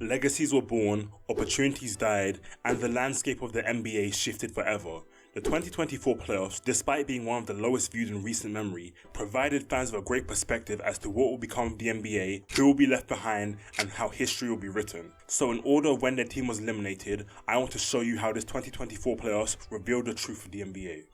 Legacies were born, opportunities died, and the landscape of the NBA shifted forever. The 2024 playoffs, despite being one of the lowest viewed in recent memory, provided fans with a great perspective as to what will become of the NBA, who will be left behind, and how history will be written. So in order of when their team was eliminated, I want to show you how this 2024 playoffs revealed the truth of the NBA.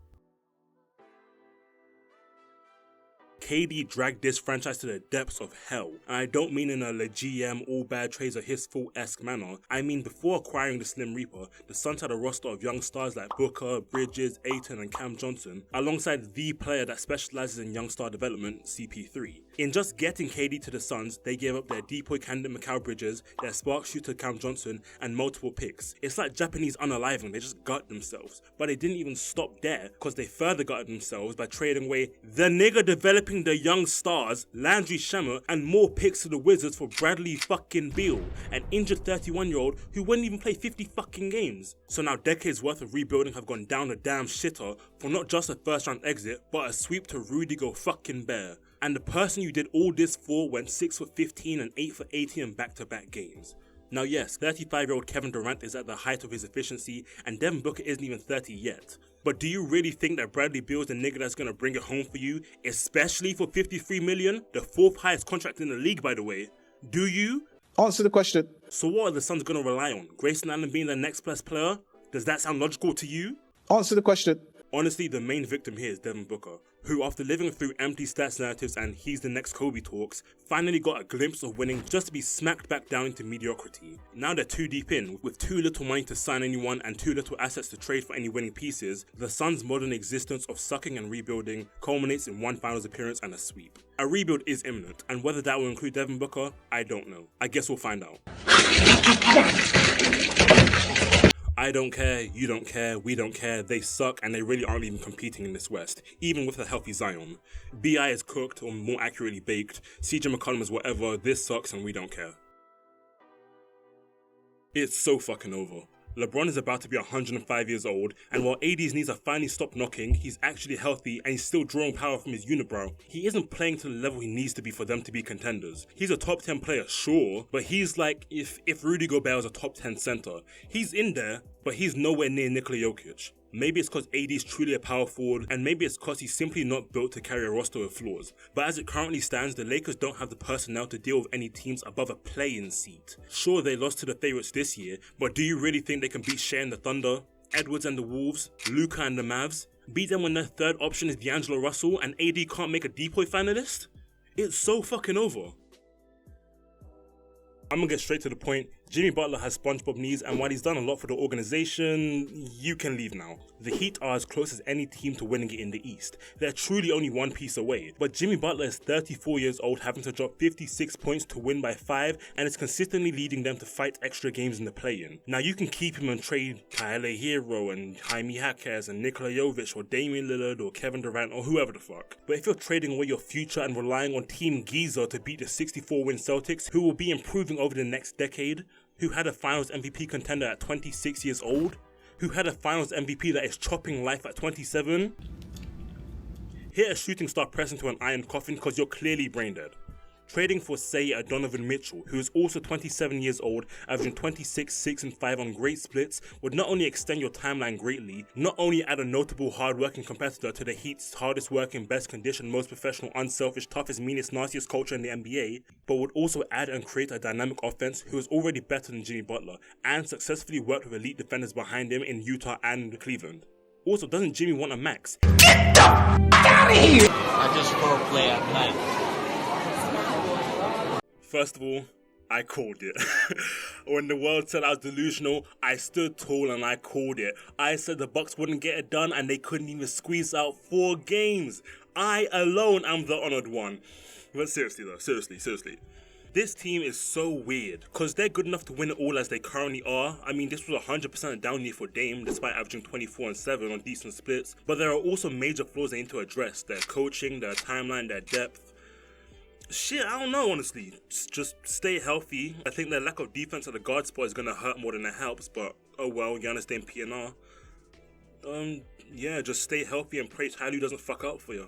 KD dragged this franchise to the depths of hell, and I don't mean in a le GM all bad trades are his fault-esque manner. I mean before acquiring the Slim Reaper, the Suns had a roster of young stars like Booker, Bridges, Ayton and Cam Johnson, alongside the player that specializes in young star development, CP3. In just getting KD to the Suns, they gave up their depoy candidate Mikal Bridges, their spark shooter Cam Johnson, and multiple picks. It's like Japanese unaliving, they just gut themselves. But they didn't even stop there, because they further gutted themselves by trading away the nigga developing the young stars, Landry Shamet, and more picks to the Wizards for Bradley fucking Beal, an injured 31-year-old who wouldn't even play 50 fucking games. So now decades worth of rebuilding have gone down the damn shitter for not just a first round exit, but a sweep to Rudy Go fucking Bear. And the person you did all this for went 6 for 15 and 8 for 18 in back-to-back games. Now yes, 35-year-old Kevin Durant is at the height of his efficiency, and Devin Booker isn't even 30 yet. But do you really think that Bradley Beal's the nigga that's gonna bring it home for you, especially for $53 million? The 4th highest contract in the league, by the way. Do you? Answer the question. So what are the Suns gonna rely on? Grayson Allen being the next best player? Does that sound logical to you? Answer the question. Honestly, the main victim here is Devin Booker, who after living through empty stats narratives and he's the next Kobe talks, finally got a glimpse of winning just to be smacked back down into mediocrity. Now they're too deep in, with too little money to sign anyone and too little assets to trade for any winning pieces, the Suns' modern existence of sucking and rebuilding culminates in one finals appearance and a sweep. A rebuild is imminent, and whether that will include Devin Booker, I don't know. I guess we'll find out. I don't care, you don't care, we don't care, they suck and they really aren't even competing in this West, even with a healthy Zion. B.I. is cooked, or more accurately baked, CJ McCollum is whatever, this sucks and we don't care. It's so fucking over. LeBron is about to be 105 years old, and while AD's knees have finally stopped knocking, he's actually healthy and he's still drawing power from his unibrow. He isn't playing to the level he needs to be for them to be contenders. He's a top 10 player, sure, but he's like if Rudy Gobert was a top 10 center. He's in there, but he's nowhere near Nikola Jokic. Maybe it's because AD is truly a power forward, and maybe it's because he's simply not built to carry a roster with flaws. But as it currently stands, the Lakers don't have the personnel to deal with any teams above a play-in seat. Sure, they lost to the favorites this year, but do you really think they can beat Shea and the Thunder, Edwards and the Wolves, Luka and the Mavs? Beat them when their third option is D'Angelo Russell and AD can't make a depoy finalist? It's so fucking over. I'm gonna get straight to the point. Jimmy Butler has SpongeBob knees, and while he's done a lot for the organization, you can leave now. The Heat are as close as any team to winning it in the East. They're truly only one piece away, but Jimmy Butler is 34 years old, having to drop 56 points to win by 5, and is consistently leading them to fight extra games in the play-in. Now you can keep him and trade Tyler Hero and Jaime Jaquez and Nikola Jovic or Damian Lillard or Kevin Durant or whoever the fuck. But if you're trading away your future and relying on Team Giza to beat the 64-win Celtics, who will be improving over the next decade, who had a Finals MVP contender at 26 years old, who had a Finals MVP that is chopping life at 27, hit a shooting star press into an iron coffin because you're clearly brain dead. Trading for, say, a Donovan Mitchell, who is also 27 years old, averaging 26, 6 and 5 on great splits, would not only extend your timeline greatly, not only add a notable hard-working competitor to the Heat's hardest working, best conditioned, most professional, unselfish, toughest, meanest, nastiest culture in the NBA, but would also add and create a dynamic offense who is already better than Jimmy Butler, and successfully worked with elite defenders behind him in Utah and Cleveland. Also, doesn't Jimmy want a max? Get the f*** out of here! I just role play at night. First of all, I called it. When the world said I was delusional, I stood tall and I called it. I said the Bucks wouldn't get it done and they couldn't even squeeze out 4 games. I alone am the honored one. But seriously though, seriously. This team is so weird, because they're good enough to win it all as they currently are. I mean, this was 100% a down year for Dame, despite averaging 24 and 7 on decent splits. But there are also major flaws they need to address. Their coaching, their timeline, their depth. Shit, I don't know, honestly. Just stay healthy. I think their lack of defense at the guard spot is going to hurt more than it helps, but oh well, you understand PNR. Yeah, just stay healthy and pray Tyloo doesn't fuck up for you.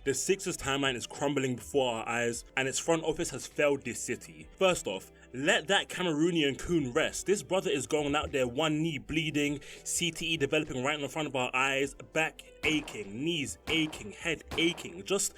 The Sixers timeline is crumbling before our eyes, and its front office has failed this city. First off, let that Cameroonian coon rest. This brother is going out there, one knee bleeding, CTE developing right in front of our eyes, back aching, knees aching, head aching, just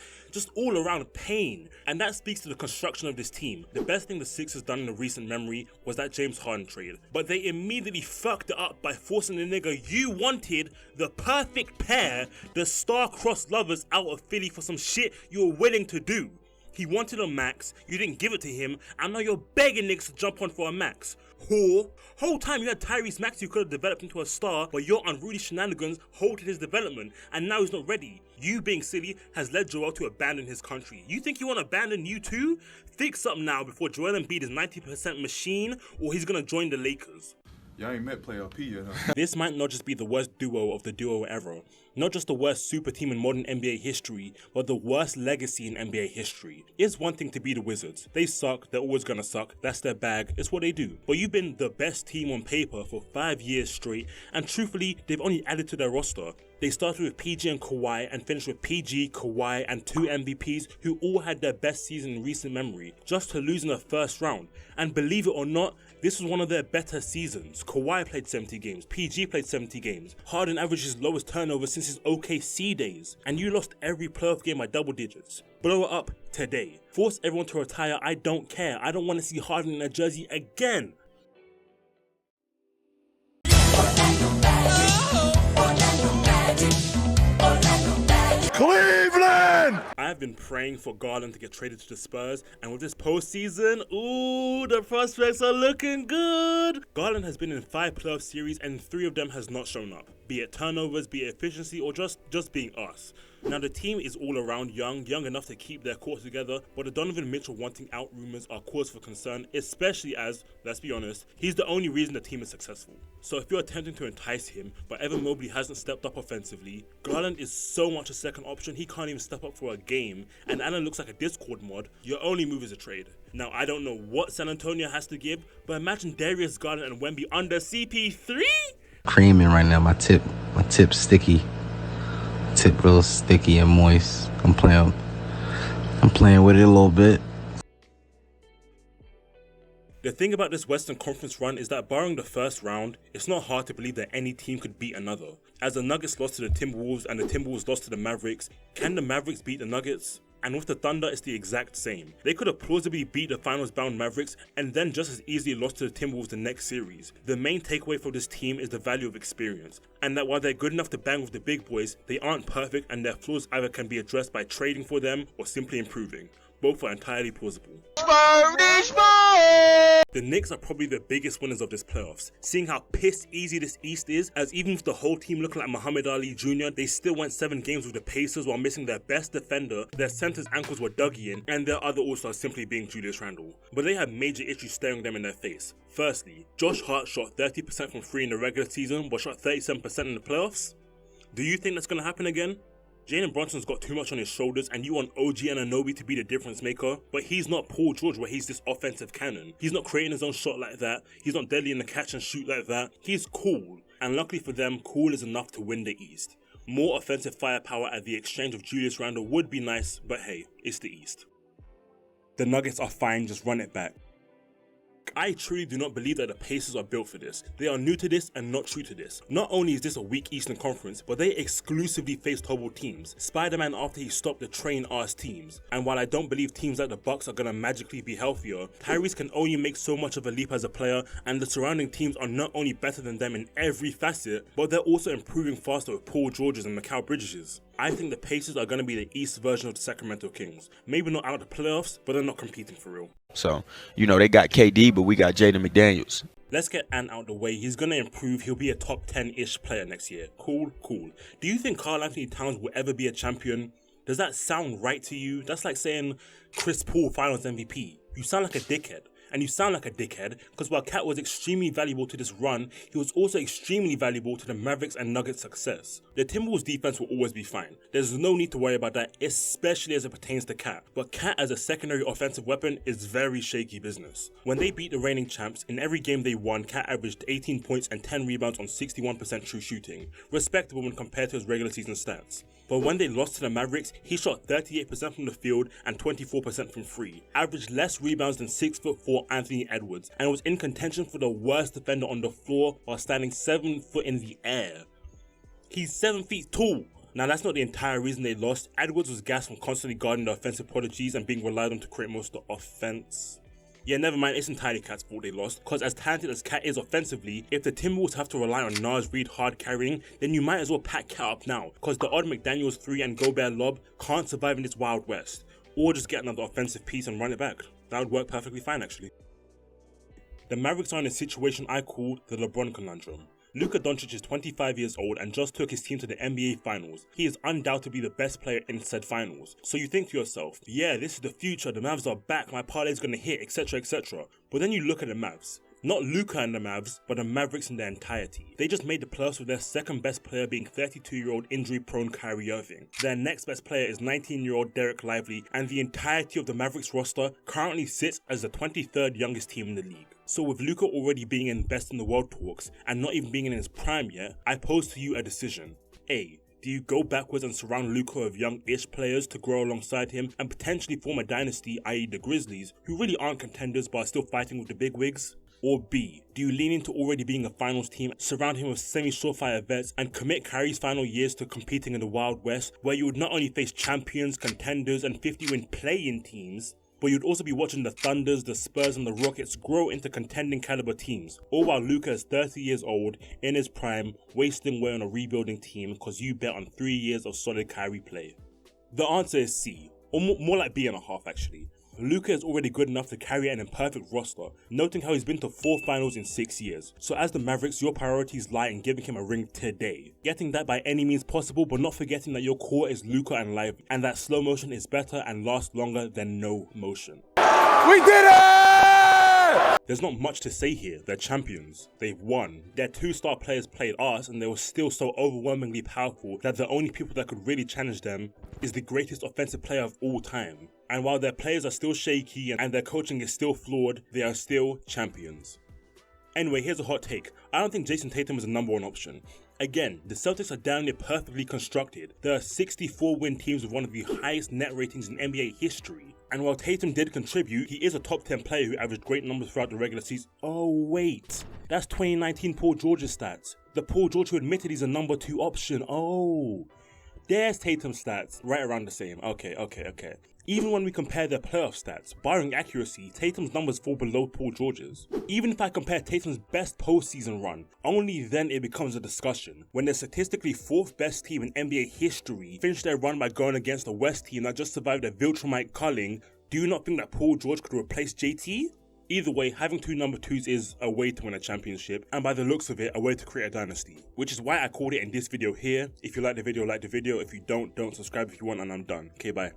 all around pain. And that speaks to the construction of this team. The best thing the Sixers done in the recent memory was that James Harden trade, but they immediately fucked it up by forcing the nigga you wanted, the perfect pair, the star-crossed lovers out of Philly for some shit you were willing to do. He wanted a max, you didn't give it to him, and now you're begging niggas to jump on for a max. Whore. Whole time you had Tyrese Maxey who could have developed into a star, but your unruly shenanigans halted his development, and now he's not ready. You being silly has led Joel to abandon his country. You think he want to abandon you too? Think something now before Joel Embiid is 90% machine, or he's gonna join the Lakers. Y'all ain't met Player P yet, huh? This might not just be the worst duo of the duo era, not just the worst super team in modern NBA history, but the worst legacy in NBA history. It's one thing to be the Wizards. They suck, they're always gonna suck, that's their bag, it's what they do. But you've been the best team on paper for 5 years straight, and truthfully, they've only added to their roster. They started with PG and Kawhi and finished with PG, Kawhi, and 2 MVPs who all had their best season in recent memory, just to lose in the first round. And believe it or not, this was one of their better seasons. Kawhi played 70 games, PG played 70 games, Harden averaged his lowest turnover since his OKC days, and you lost every playoff game by double digits. Blow it up today. Force everyone to retire, I don't care. I don't want to see Harden in a jersey again. Cleveland! I've been praying for Garland to get traded to the Spurs, and with this postseason, ooh, the prospects are looking good. Garland has been in 5 playoff series and 3 of them has not shown up, be it turnovers, be it efficiency, or just being us. Now the team is all around young enough to keep their core together, but the Donovan Mitchell wanting out rumors are cause for concern, especially as, let's be honest, he's the only reason the team is successful. So if you're attempting to entice him, but Evan Mobley hasn't stepped up offensively, Garland is so much a second option he can't even step up for a game, and Allen looks like a Discord mod, your only move is a trade. Now I don't know what San Antonio has to give, but imagine Darius Garland and Wemby under CP3? Creaming right now, my tip sticky. Tip real sticky and moist. I'm playing with it a little bit. The thing about this Western Conference run is that barring the first round, it's not hard to believe that any team could beat another. As the Nuggets lost to the Timberwolves and the Timberwolves lost to the Mavericks, can the Mavericks beat the Nuggets? And with the Thunder, it's the exact same. They could have plausibly beat the finals-bound Mavericks and then just as easily lost to the Timberwolves the next series. The main takeaway for this team is the value of experience, and that while they're good enough to bang with the big boys, they aren't perfect and their flaws either can be addressed by trading for them or simply improving. Both are entirely plausible. The Knicks are probably the biggest winners of this playoffs, seeing how piss easy this East is, as even with the whole team looking like Muhammad Ali Jr., they still went 7 games with the Pacers while missing their best defender, their center's ankles were Dougie in, and their other all-stars simply being Julius Randle. But they had major issues staring them in their face. Firstly, Josh Hart shot 30% from 3 in the regular season, but shot 37% in the playoffs? Do you think that's going to happen again? Jalen Brunson's got too much on his shoulders and you want OG Anunoby to be the difference maker, but he's not Paul George where he's this offensive cannon. He's not creating his own shot like that, he's not deadly in the catch and shoot like that, he's cool, and luckily for them, cool is enough to win the East. More offensive firepower at the exchange of Julius Randle would be nice, but hey, it's the East. The Nuggets are fine, just run it back. I truly do not believe that the Pacers are built for this. They are new to this and not true to this. Not only is this a weak Eastern Conference, but they exclusively faced horrible teams. Spider-Man after he stopped the train-ass teams. And while I don't believe teams like the Bucks are gonna magically be healthier, Tyrese can only make so much of a leap as a player, and the surrounding teams are not only better than them in every facet, but they're also improving faster with Paul George's and Mikal Bridges'. I think the Pacers are going to be the East version of the Sacramento Kings. Maybe not out of the playoffs, but they're not competing for real. So, they got KD, but we got Jaden McDaniels. Let's get Ant out the way. He's going to improve. He'll be a top 10-ish player next year. Cool. Do you think Karl Anthony Towns will ever be a champion? Does that sound right to you? That's like saying Chris Paul finals MVP. You sound like a dickhead. And you sound like a dickhead, because while Cat was extremely valuable to this run, he was also extremely valuable to the Mavericks and Nuggets' success. The Timberwolves defense will always be fine. There's no need to worry about that, especially as it pertains to Cat. But Cat as a secondary offensive weapon is very shaky business. When they beat the reigning champs, in every game they won, Cat averaged 18 points and 10 rebounds on 61% true shooting, respectable when compared to his regular season stats. But when they lost to the Mavericks, he shot 38% from the field and 24% from free, averaged less rebounds than 6'4" Anthony Edwards, and was in contention for the worst defender on the floor while standing 7 foot in the air. He's 7 feet tall. Now that's not the entire reason they lost. Edwards was gassed from constantly guarding the offensive prodigies and being relied on to create most of the offense. Yeah, never mind, it's entirely Cat's fault they lost, cause as talented as Cat is offensively, if the Timberwolves have to rely on Nas Reed hard carrying, then you might as well pack Cat up now, cause the odd McDaniels 3 and Gobert lob can't survive in this Wild West. Or just get another offensive piece and run it back. That would work perfectly fine actually. The Mavericks are in a situation I call the LeBron conundrum. Luka Doncic is 25 years old and just took his team to the NBA Finals. He is undoubtedly the best player in said finals. So you think to yourself, yeah, this is the future, the Mavs are back, my parlay's gonna hit, etc, etc. But then you look at the Mavs. Not Luka and the Mavs, but the Mavericks in their entirety. They just made the playoffs with their second best player being 32-year-old injury-prone Kyrie Irving. Their next best player is 19-year-old Derek Lively, and the entirety of the Mavericks roster currently sits as the 23rd youngest team in the league. So with Luka already being in best in the world talks, and not even being in his prime yet, I pose to you a decision. A. Do you go backwards and surround Luka with young-ish players to grow alongside him and potentially form a dynasty, i.e. the Grizzlies, who really aren't contenders but are still fighting with the bigwigs? Or B, do you lean into already being a finals team, surround him with semi-surefire vets, and commit Kyrie's final years to competing in the Wild West, where you would not only face champions, contenders, and 50-win play-in teams, but you'd also be watching the Thunders, the Spurs, and the Rockets grow into contending caliber teams, all while Luka is 30 years old, in his prime, wasting away on a rebuilding team because you bet on 3 years of solid Kyrie play? The answer is C, or more like B.5 actually. Luka is already good enough to carry an imperfect roster, noting how he's been to 4 finals in 6 years. So as the Mavericks, your priorities lie in giving him a ring today. Getting that by any means possible, but not forgetting that your core is Luka and Lively, and that slow motion is better and lasts longer than no motion. We did it! There's not much to say here, they're champions, they've won. Their 2-star players played arse and they were still so overwhelmingly powerful that the only people that could really challenge them is the greatest offensive player of all time. And while their players are still shaky and their coaching is still flawed, they are still champions. Anyway, here's a hot take. I don't think Jason Tatum is a number 1 option. Again, the Celtics are damn near perfectly constructed. There are 64 win teams with one of the highest net ratings in NBA history. And while Tatum did contribute, he is a top 10 player who averaged great numbers throughout the regular season. Oh wait, that's 2019 Paul George's stats. The Paul George who admitted he's a number 2 option. Oh, there's Tatum's stats, right around the same. Okay. Even when we compare their playoff stats, barring accuracy, Tatum's numbers fall below Paul George's. Even if I compare Tatum's best postseason run, only then it becomes a discussion. When the statistically 4th best team in NBA history finished their run by going against a West team that just survived a Viltrumite culling, do you not think that Paul George could replace JT? Either way, having 2 number 2s is a way to win a championship, and by the looks of it, a way to create a dynasty. Which is why I called it in this video here. If you like the video, like the video. If you don't subscribe if you want, and I'm done. Okay, bye.